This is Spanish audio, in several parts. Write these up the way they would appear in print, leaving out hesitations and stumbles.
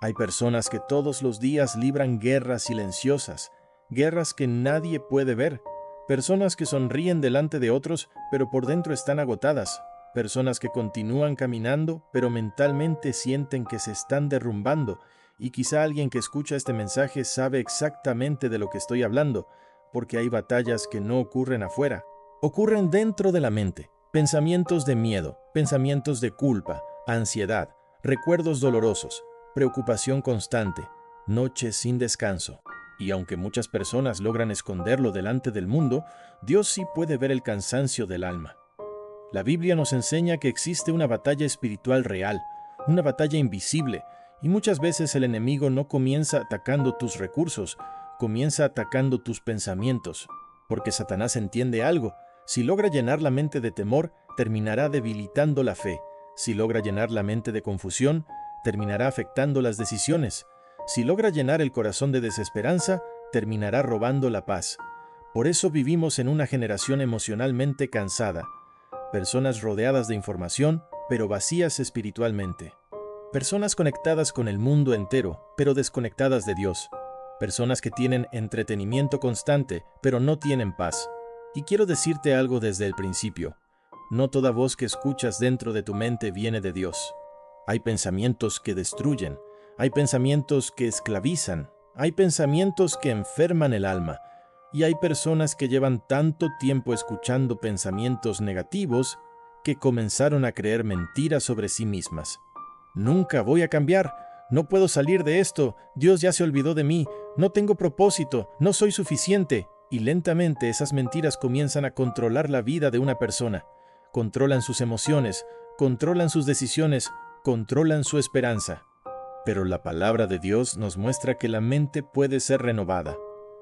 Hay personas que todos los días libran guerras silenciosas, guerras que nadie puede ver, personas que sonríen delante de otros, pero por dentro están agotadas, personas que continúan caminando, pero mentalmente sienten que se están derrumbando, y quizá alguien que escucha este mensaje sabe exactamente de lo que estoy hablando, porque hay batallas que no ocurren afuera, ocurren dentro de la mente, pensamientos de miedo, pensamientos de culpa, ansiedad, recuerdos dolorosos, preocupación constante, noches sin descanso. Y aunque muchas personas logran esconderlo delante del mundo, Dios sí puede ver el cansancio del alma. La Biblia nos enseña que existe una batalla espiritual real, una batalla invisible, y muchas veces el enemigo no comienza atacando tus recursos, comienza atacando tus pensamientos, porque Satanás entiende algo: si logra llenar la mente de temor, terminará debilitando la fe; si logra llenar la mente de confusión, terminará afectando las decisiones; si logra llenar el corazón de desesperanza, terminará robando la paz. Por eso vivimos en una generación emocionalmente cansada, personas rodeadas de información, pero vacías espiritualmente. Personas conectadas con el mundo entero, pero desconectadas de Dios. Personas que tienen entretenimiento constante, pero no tienen paz. Y quiero decirte algo desde el principio: no toda voz que escuchas dentro de tu mente viene de Dios. Hay pensamientos que destruyen, hay pensamientos que esclavizan, hay pensamientos que enferman el alma, y hay personas que llevan tanto tiempo escuchando pensamientos negativos que comenzaron a creer mentiras sobre sí mismas. Nunca voy a cambiar, no puedo salir de esto, Dios ya se olvidó de mí, no tengo propósito, no soy suficiente. Y lentamente esas mentiras comienzan a controlar la vida de una persona. Controlan sus emociones, controlan sus decisiones, controlan su esperanza. Pero la palabra de Dios nos muestra que la mente puede ser renovada.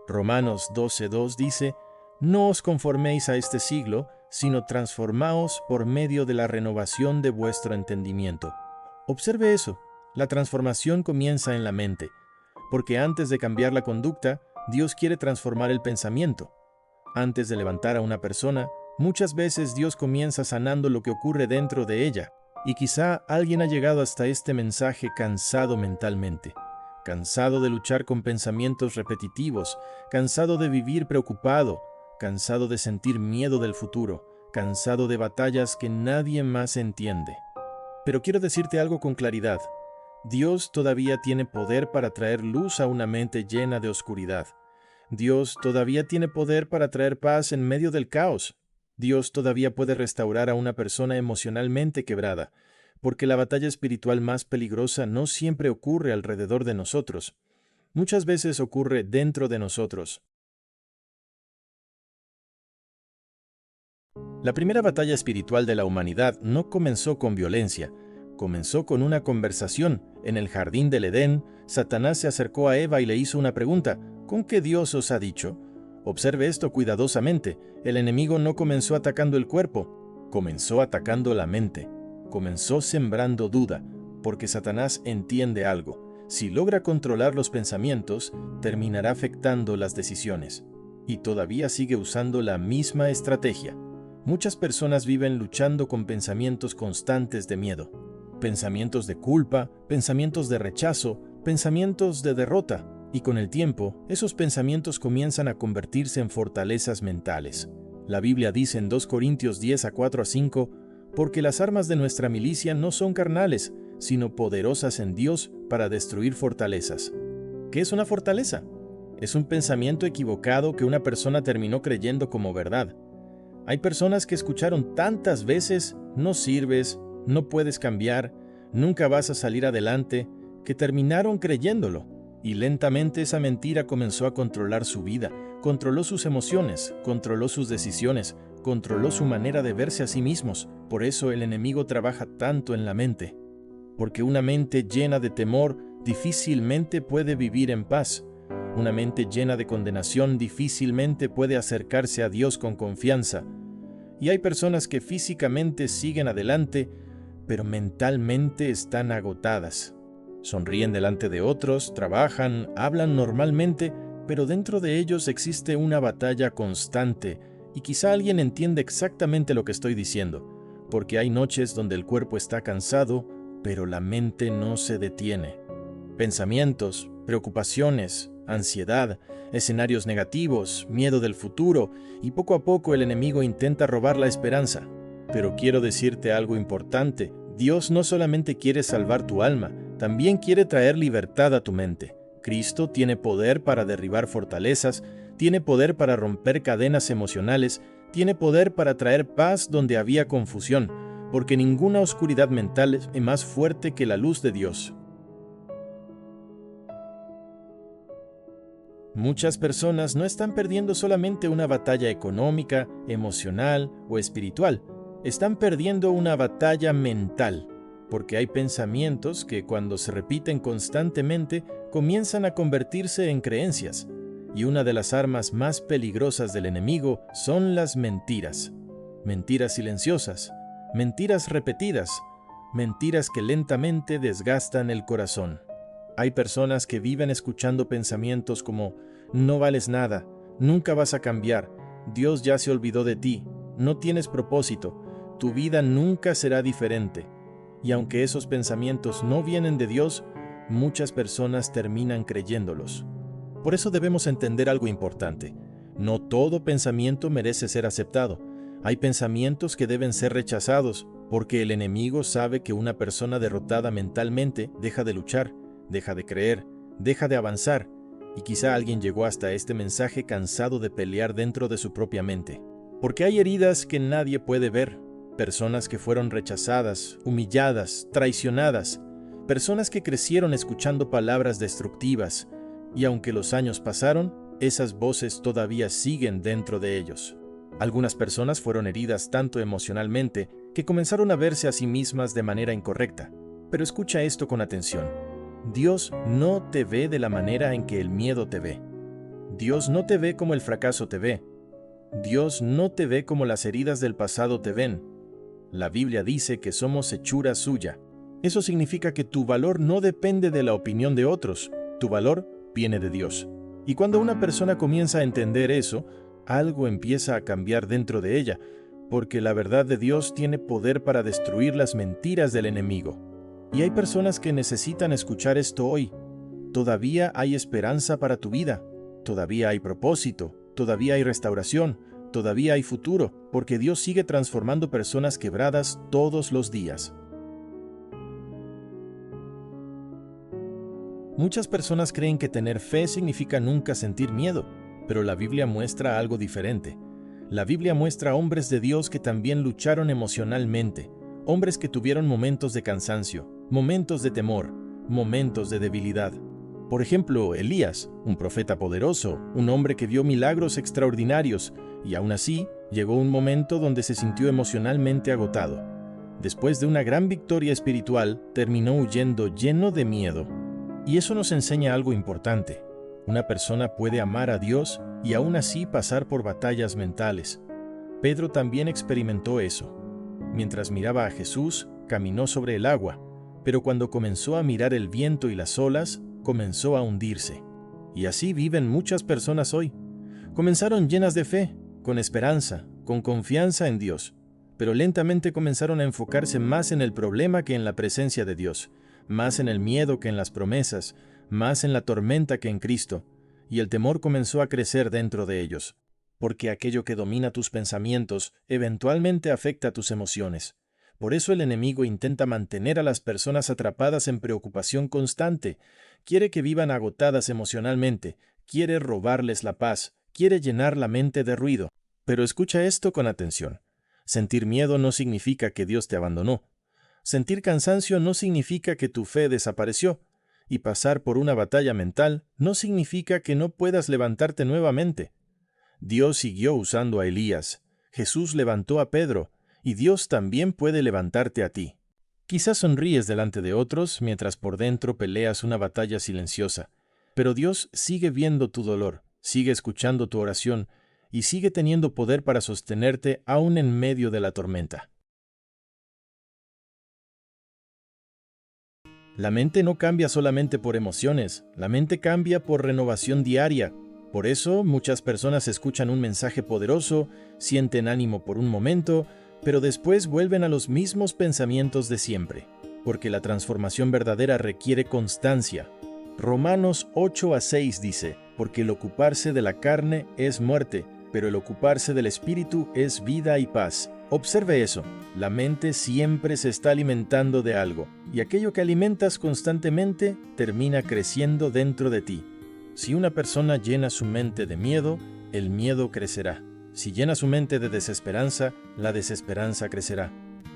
Romanos 12:2 dice: no os conforméis a este siglo, sino transformaos por medio de la renovación de vuestro entendimiento. Observe eso, la transformación comienza en la mente, porque antes de cambiar la conducta, Dios quiere transformar el pensamiento. Antes de levantar a una persona, muchas veces Dios comienza sanando lo que ocurre dentro de ella. Y quizá alguien ha llegado hasta este mensaje cansado mentalmente, cansado de luchar con pensamientos repetitivos, cansado de vivir preocupado, cansado de sentir miedo del futuro, cansado de batallas que nadie más entiende. Pero quiero decirte algo con claridad: Dios todavía tiene poder para traer luz a una mente llena de oscuridad. Dios todavía tiene poder para traer paz en medio del caos. Dios todavía puede restaurar a una persona emocionalmente quebrada, porque la batalla espiritual más peligrosa no siempre ocurre alrededor de nosotros. Muchas veces ocurre dentro de nosotros. La primera batalla espiritual de la humanidad no comenzó con violencia, comenzó con una conversación. En el jardín del Edén, Satanás se acercó a Eva y le hizo una pregunta: ¿con qué Dios os ha dicho? Observe esto cuidadosamente. El enemigo no comenzó atacando el cuerpo, comenzó atacando la mente. Comenzó sembrando duda, porque Satanás entiende algo: si logra controlar los pensamientos, terminará afectando las decisiones. Y todavía sigue usando la misma estrategia. Muchas personas viven luchando con pensamientos constantes de miedo, pensamientos de culpa, pensamientos de rechazo, pensamientos de derrota. Y con el tiempo, esos pensamientos comienzan a convertirse en fortalezas mentales. La Biblia dice en 2 Corintios 10:4-5: porque las armas de nuestra milicia no son carnales, sino poderosas en Dios para destruir fortalezas. ¿Qué es una fortaleza? Es un pensamiento equivocado que una persona terminó creyendo como verdad. Hay personas que escucharon tantas veces: no sirves, no puedes cambiar, nunca vas a salir adelante, que terminaron creyéndolo. Y lentamente esa mentira comenzó a controlar su vida, controló sus emociones, controló sus decisiones, controló su manera de verse a sí mismos. Por eso el enemigo trabaja tanto en la mente, porque una mente llena de temor difícilmente puede vivir en paz. Una mente llena de condenación difícilmente puede acercarse a Dios con confianza. Y hay personas que físicamente siguen adelante, pero mentalmente están agotadas. Sonríen delante de otros, trabajan, hablan normalmente, pero dentro de ellos existe una batalla constante. Y quizá alguien entiende exactamente lo que estoy diciendo, porque hay noches donde el cuerpo está cansado, pero la mente no se detiene. Pensamientos, preocupaciones, ansiedad, escenarios negativos, miedo del futuro, y poco a poco el enemigo intenta robar la esperanza. Pero quiero decirte algo importante. Dios no solamente quiere salvar tu alma, también quiere traer libertad a tu mente. Cristo tiene poder para derribar fortalezas, tiene poder para romper cadenas emocionales, tiene poder para traer paz donde había confusión, porque ninguna oscuridad mental es más fuerte que la luz de Dios. Muchas personas no están perdiendo solamente una batalla económica, emocional o espiritual, están perdiendo una batalla mental, porque hay pensamientos que cuando se repiten constantemente comienzan a convertirse en creencias, y una de las armas más peligrosas del enemigo son las mentiras. Mentiras silenciosas, mentiras repetidas, mentiras que lentamente desgastan el corazón. Hay personas que viven escuchando pensamientos como: no vales nada, nunca vas a cambiar, Dios ya se olvidó de ti, no tienes propósito, tu vida nunca será diferente. Y aunque esos pensamientos no vienen de Dios, muchas personas terminan creyéndolos. Por eso debemos entender algo importante. No todo pensamiento merece ser aceptado. Hay pensamientos que deben ser rechazados, porque el enemigo sabe que una persona derrotada mentalmente deja de luchar, deja de creer, deja de avanzar, y quizá alguien llegó hasta este mensaje cansado de pelear dentro de su propia mente. Porque hay heridas que nadie puede ver, personas que fueron rechazadas, humilladas, traicionadas, personas que crecieron escuchando palabras destructivas, y aunque los años pasaron, esas voces todavía siguen dentro de ellos. Algunas personas fueron heridas tanto emocionalmente que comenzaron a verse a sí mismas de manera incorrecta. Pero escucha esto con atención. Dios no te ve de la manera en que el miedo te ve. Dios no te ve como el fracaso te ve. Dios no te ve como las heridas del pasado te ven. La Biblia dice que somos hechura suya. Eso significa que tu valor no depende de la opinión de otros. Tu valor viene de Dios. Y cuando una persona comienza a entender eso, algo empieza a cambiar dentro de ella, porque la verdad de Dios tiene poder para destruir las mentiras del enemigo. Y hay personas que necesitan escuchar esto hoy. Todavía hay esperanza para tu vida. Todavía hay propósito. Todavía hay restauración. Todavía hay futuro, porque Dios sigue transformando personas quebradas todos los días. Muchas personas creen que tener fe significa nunca sentir miedo, pero la Biblia muestra algo diferente. La Biblia muestra hombres de Dios que también lucharon emocionalmente, hombres que tuvieron momentos de cansancio, momentos de temor, momentos de debilidad. Por ejemplo, Elías, un profeta poderoso, un hombre que vio milagros extraordinarios, y aún así llegó un momento donde se sintió emocionalmente agotado. Después de una gran victoria espiritual, terminó huyendo lleno de miedo. Y eso nos enseña algo importante. Una persona puede amar a Dios y aún así pasar por batallas mentales. Pedro también experimentó eso. Mientras miraba a Jesús, caminó sobre el agua, pero cuando comenzó a mirar el viento y las olas, comenzó a hundirse. Y así viven muchas personas hoy. Comenzaron llenas de fe, con esperanza, con confianza en Dios, pero lentamente comenzaron a enfocarse más en el problema que en la presencia de Dios, más en el miedo que en las promesas, más en la tormenta que en Cristo, y el temor comenzó a crecer dentro de ellos, porque aquello que domina tus pensamientos eventualmente afecta tus emociones. Por eso el enemigo intenta mantener a las personas atrapadas en preocupación constante, quiere que vivan agotadas emocionalmente, quiere robarles la paz, quiere llenar la mente de ruido. Pero escucha esto con atención. Sentir miedo no significa que Dios te abandonó. Sentir cansancio no significa que tu fe desapareció. Y pasar por una batalla mental no significa que no puedas levantarte nuevamente. Dios siguió usando a Elías, Jesús levantó a Pedro, y Dios también puede levantarte a ti. Quizás sonríes delante de otros mientras por dentro peleas una batalla silenciosa, pero Dios sigue viendo tu dolor, sigue escuchando tu oración y sigue teniendo poder para sostenerte aún en medio de la tormenta. La mente no cambia solamente por emociones, la mente cambia por renovación diaria. Por eso, muchas personas escuchan un mensaje poderoso, sienten ánimo por un momento, pero después vuelven a los mismos pensamientos de siempre, porque la transformación verdadera requiere constancia. Romanos 8:6 dice, porque el ocuparse de la carne es muerte, pero el ocuparse del espíritu es vida y paz. Observe eso, la mente siempre se está alimentando de algo, y aquello que alimentas constantemente termina creciendo dentro de ti. Si una persona llena su mente de miedo, el miedo crecerá. Si llena su mente de desesperanza, la desesperanza crecerá.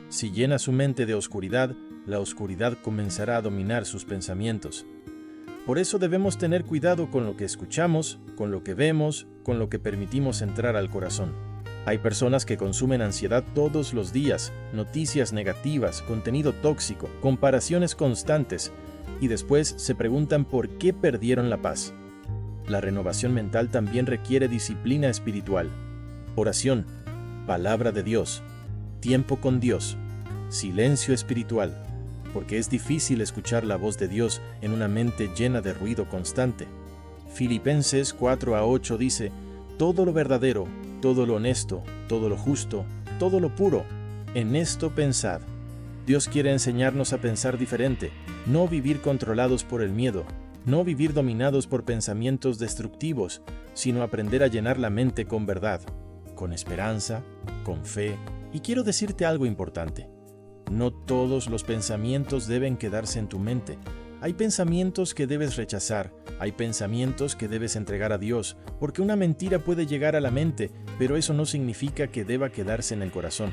Si llena su mente de oscuridad, la oscuridad comenzará a dominar sus pensamientos. Por eso debemos tener cuidado con lo que escuchamos, con lo que vemos, con lo que permitimos entrar al corazón. Hay personas que consumen ansiedad todos los días, noticias negativas, contenido tóxico, comparaciones constantes, y después se preguntan por qué perdieron la paz. La renovación mental también requiere disciplina espiritual, oración, palabra de Dios, tiempo con Dios, silencio espiritual, porque es difícil escuchar la voz de Dios en una mente llena de ruido constante. Filipenses 4:8 dice, todo lo verdadero, todo lo honesto, todo lo justo, todo lo puro, en esto pensad. Dios quiere enseñarnos a pensar diferente, no vivir controlados por el miedo, no vivir dominados por pensamientos destructivos, sino aprender a llenar la mente con verdad, con esperanza, con fe. Y quiero decirte algo importante. No todos los pensamientos deben quedarse en tu mente. Hay pensamientos que debes rechazar, hay pensamientos que debes entregar a Dios, porque una mentira puede llegar a la mente, pero eso no significa que deba quedarse en el corazón.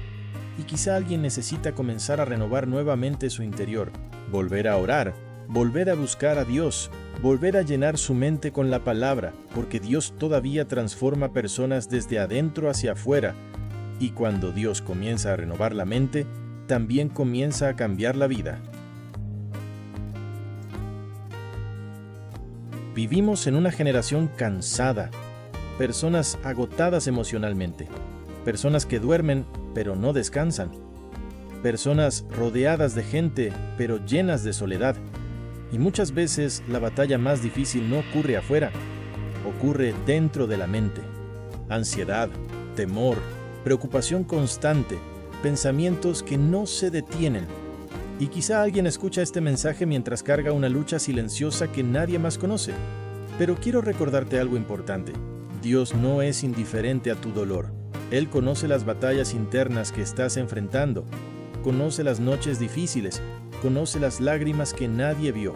Y quizá alguien necesita comenzar a renovar nuevamente su interior, volver a orar, volver a buscar a Dios, volver a llenar su mente con la palabra, porque Dios todavía transforma personas desde adentro hacia afuera. Y cuando Dios comienza a renovar la mente, también comienza a cambiar la vida. Vivimos en una generación cansada, personas agotadas emocionalmente, personas que duermen pero no descansan, personas rodeadas de gente pero llenas de soledad. Y muchas veces la batalla más difícil no ocurre afuera, ocurre dentro de la mente. Ansiedad, temor, preocupación constante, pensamientos que no se detienen. Y quizá alguien escucha este mensaje mientras carga una lucha silenciosa que nadie más conoce. Pero quiero recordarte algo importante. Dios no es indiferente a tu dolor. Él conoce las batallas internas que estás enfrentando. Conoce las noches difíciles. Conoce las lágrimas que nadie vio.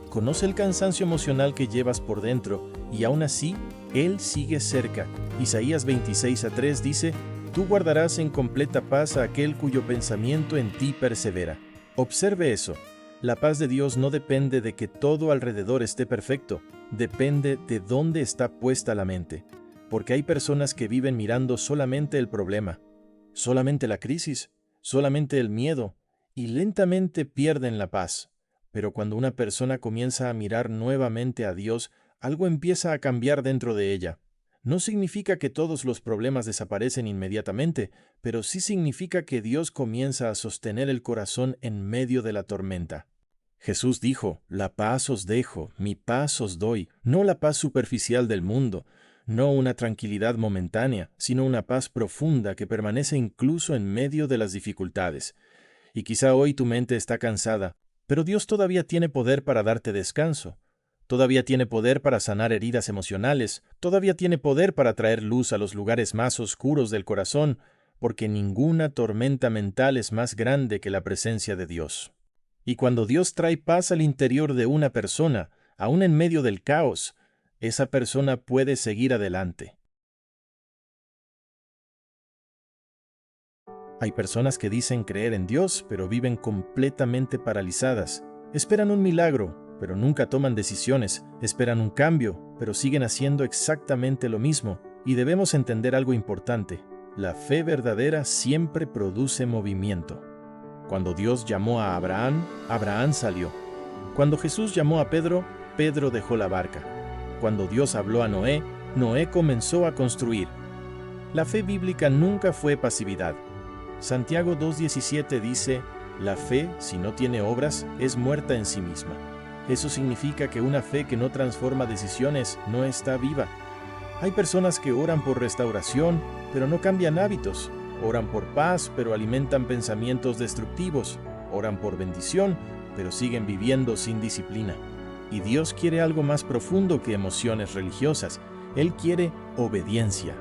Conoce el cansancio emocional que llevas por dentro. Y aún así, Él sigue cerca. Isaías 26:3 dice, tú guardarás en completa paz a aquel cuyo pensamiento en ti persevera. Observe eso. La paz de Dios no depende de que todo alrededor esté perfecto, depende de dónde está puesta la mente. Porque hay personas que viven mirando solamente el problema, solamente la crisis, solamente el miedo, y lentamente pierden la paz. Pero cuando una persona comienza a mirar nuevamente a Dios, algo empieza a cambiar dentro de ella. No significa que todos los problemas desaparecen inmediatamente, pero sí significa que Dios comienza a sostener el corazón en medio de la tormenta. Jesús dijo, la paz os dejo, mi paz os doy, no la paz superficial del mundo, no una tranquilidad momentánea, sino una paz profunda que permanece incluso en medio de las dificultades. Y quizá hoy tu mente está cansada, pero Dios todavía tiene poder para darte descanso. Todavía tiene poder para sanar heridas emocionales, todavía tiene poder para traer luz a los lugares más oscuros del corazón, porque ninguna tormenta mental es más grande que la presencia de Dios. Y cuando Dios trae paz al interior de una persona, aún en medio del caos, esa persona puede seguir adelante. Hay personas que dicen creer en Dios, pero viven completamente paralizadas. Esperan un milagro, pero nunca toman decisiones, esperan un cambio, pero siguen haciendo exactamente lo mismo. Y debemos entender algo importante. La fe verdadera siempre produce movimiento. Cuando Dios llamó a Abraham, Abraham salió. Cuando Jesús llamó a Pedro, Pedro dejó la barca. Cuando Dios habló a Noé, Noé comenzó a construir. La fe bíblica nunca fue pasividad. Santiago 2:17 dice, la fe, si no tiene obras, es muerta en sí misma. Eso significa que una fe que no transforma decisiones no está viva. Hay personas que oran por restauración, pero no cambian hábitos. Oran por paz, pero alimentan pensamientos destructivos. Oran por bendición, pero siguen viviendo sin disciplina. Y Dios quiere algo más profundo que emociones religiosas. Él quiere obediencia.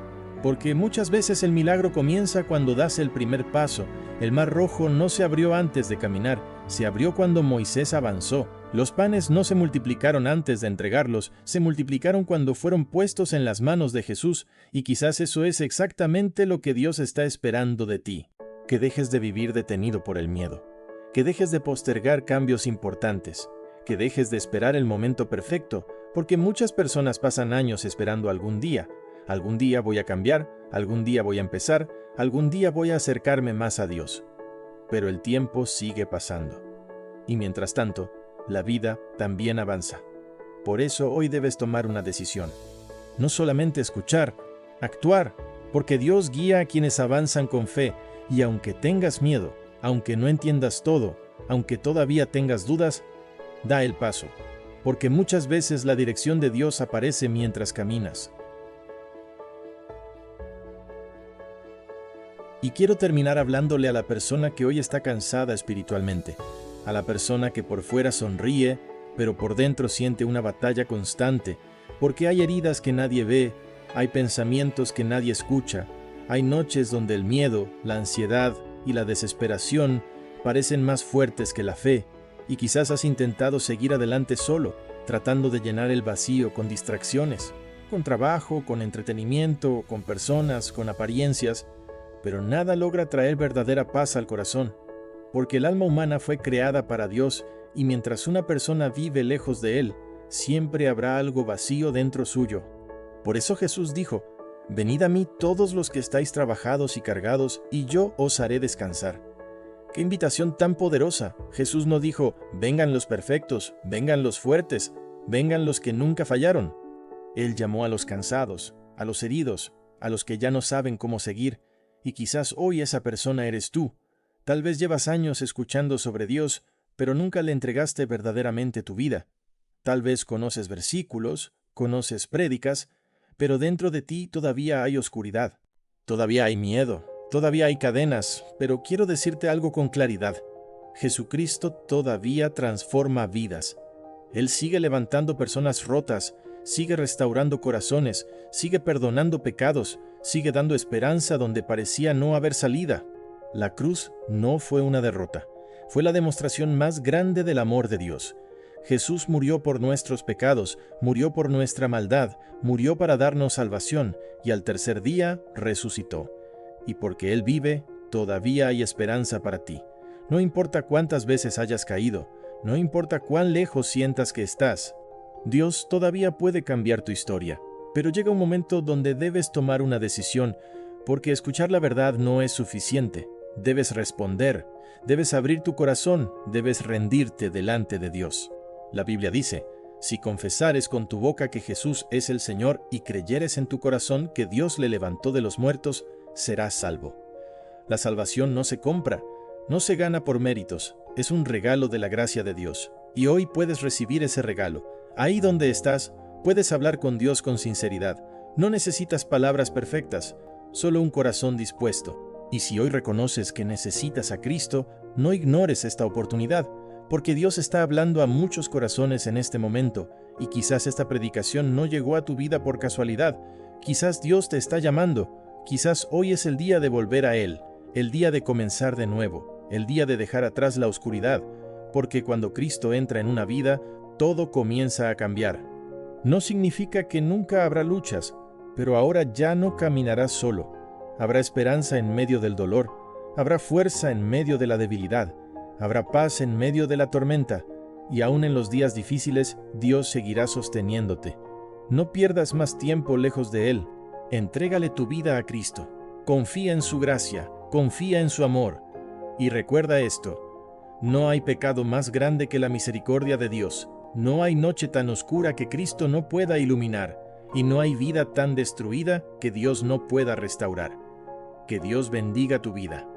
Porque muchas veces el milagro comienza cuando das el primer paso. El mar rojo no se abrió antes de caminar, se abrió cuando Moisés avanzó. Los panes no se multiplicaron antes de entregarlos, se multiplicaron cuando fueron puestos en las manos de Jesús, y quizás eso es exactamente lo que Dios está esperando de ti. Que dejes de vivir detenido por el miedo, que dejes de postergar cambios importantes, que dejes de esperar el momento perfecto, porque muchas personas pasan años esperando algún día. Algún día voy a cambiar, algún día voy a empezar, algún día voy a acercarme más a Dios. Pero el tiempo sigue pasando. Y mientras tanto, la vida también avanza. Por eso hoy debes tomar una decisión. No solamente escuchar, actuar, porque Dios guía a quienes avanzan con fe, y aunque tengas miedo, aunque no entiendas todo, aunque todavía tengas dudas, da el paso, porque muchas veces la dirección de Dios aparece mientras caminas. Y quiero terminar hablándole a la persona que hoy está cansada espiritualmente, a la persona que por fuera sonríe, pero por dentro siente una batalla constante, porque hay heridas que nadie ve, hay pensamientos que nadie escucha, hay noches donde el miedo, la ansiedad y la desesperación parecen más fuertes que la fe, y quizás has intentado seguir adelante solo, tratando de llenar el vacío con distracciones, con trabajo, con entretenimiento, con personas, con apariencias, pero nada logra traer verdadera paz al corazón, porque el alma humana fue creada para Dios y mientras una persona vive lejos de Él, siempre habrá algo vacío dentro suyo. Por eso Jesús dijo, «Venid a mí todos los que estáis trabajados y cargados, y yo os haré descansar». ¡Qué invitación tan poderosa! Jesús no dijo, «Vengan los perfectos, vengan los fuertes, vengan los que nunca fallaron». Él llamó a los cansados, a los heridos, a los que ya no saben cómo seguir, y quizás hoy esa persona eres tú. Tal vez llevas años escuchando sobre Dios, pero nunca le entregaste verdaderamente tu vida. Tal vez conoces versículos, conoces prédicas, pero dentro de ti todavía hay oscuridad. Todavía hay miedo, todavía hay cadenas, pero quiero decirte algo con claridad. Jesucristo todavía transforma vidas. Él sigue levantando personas rotas, sigue restaurando corazones, sigue perdonando pecados, sigue dando esperanza donde parecía no haber salida. La cruz no fue una derrota, fue la demostración más grande del amor de Dios. Jesús murió por nuestros pecados, murió por nuestra maldad, murió para darnos salvación, y al tercer día resucitó. Y porque Él vive, todavía hay esperanza para ti. No importa cuántas veces hayas caído, no importa cuán lejos sientas que estás, Dios todavía puede cambiar tu historia. Pero llega un momento donde debes tomar una decisión, porque escuchar la verdad no es suficiente. Debes responder, debes abrir tu corazón, debes rendirte delante de Dios. La Biblia dice, si confesares con tu boca que Jesús es el Señor y creyeres en tu corazón que Dios le levantó de los muertos, serás salvo. La salvación no se compra, no se gana por méritos, es un regalo de la gracia de Dios. Y hoy puedes recibir ese regalo. Ahí donde estás, puedes hablar con Dios con sinceridad. No necesitas palabras perfectas, solo un corazón dispuesto. Y si hoy reconoces que necesitas a Cristo, no ignores esta oportunidad, porque Dios está hablando a muchos corazones en este momento, y quizás esta predicación no llegó a tu vida por casualidad. Quizás Dios te está llamando, quizás hoy es el día de volver a Él, el día de comenzar de nuevo, el día de dejar atrás la oscuridad, porque cuando Cristo entra en una vida, todo comienza a cambiar. No significa que nunca habrá luchas, pero ahora ya no caminarás solo. Habrá esperanza en medio del dolor, habrá fuerza en medio de la debilidad, habrá paz en medio de la tormenta, y aún en los días difíciles, Dios seguirá sosteniéndote. No pierdas más tiempo lejos de Él. Entrégale tu vida a Cristo. Confía en su gracia, confía en su amor. Y recuerda esto, no hay pecado más grande que la misericordia de Dios. No hay noche tan oscura que Cristo no pueda iluminar, y no hay vida tan destruida que Dios no pueda restaurar. Que Dios bendiga tu vida.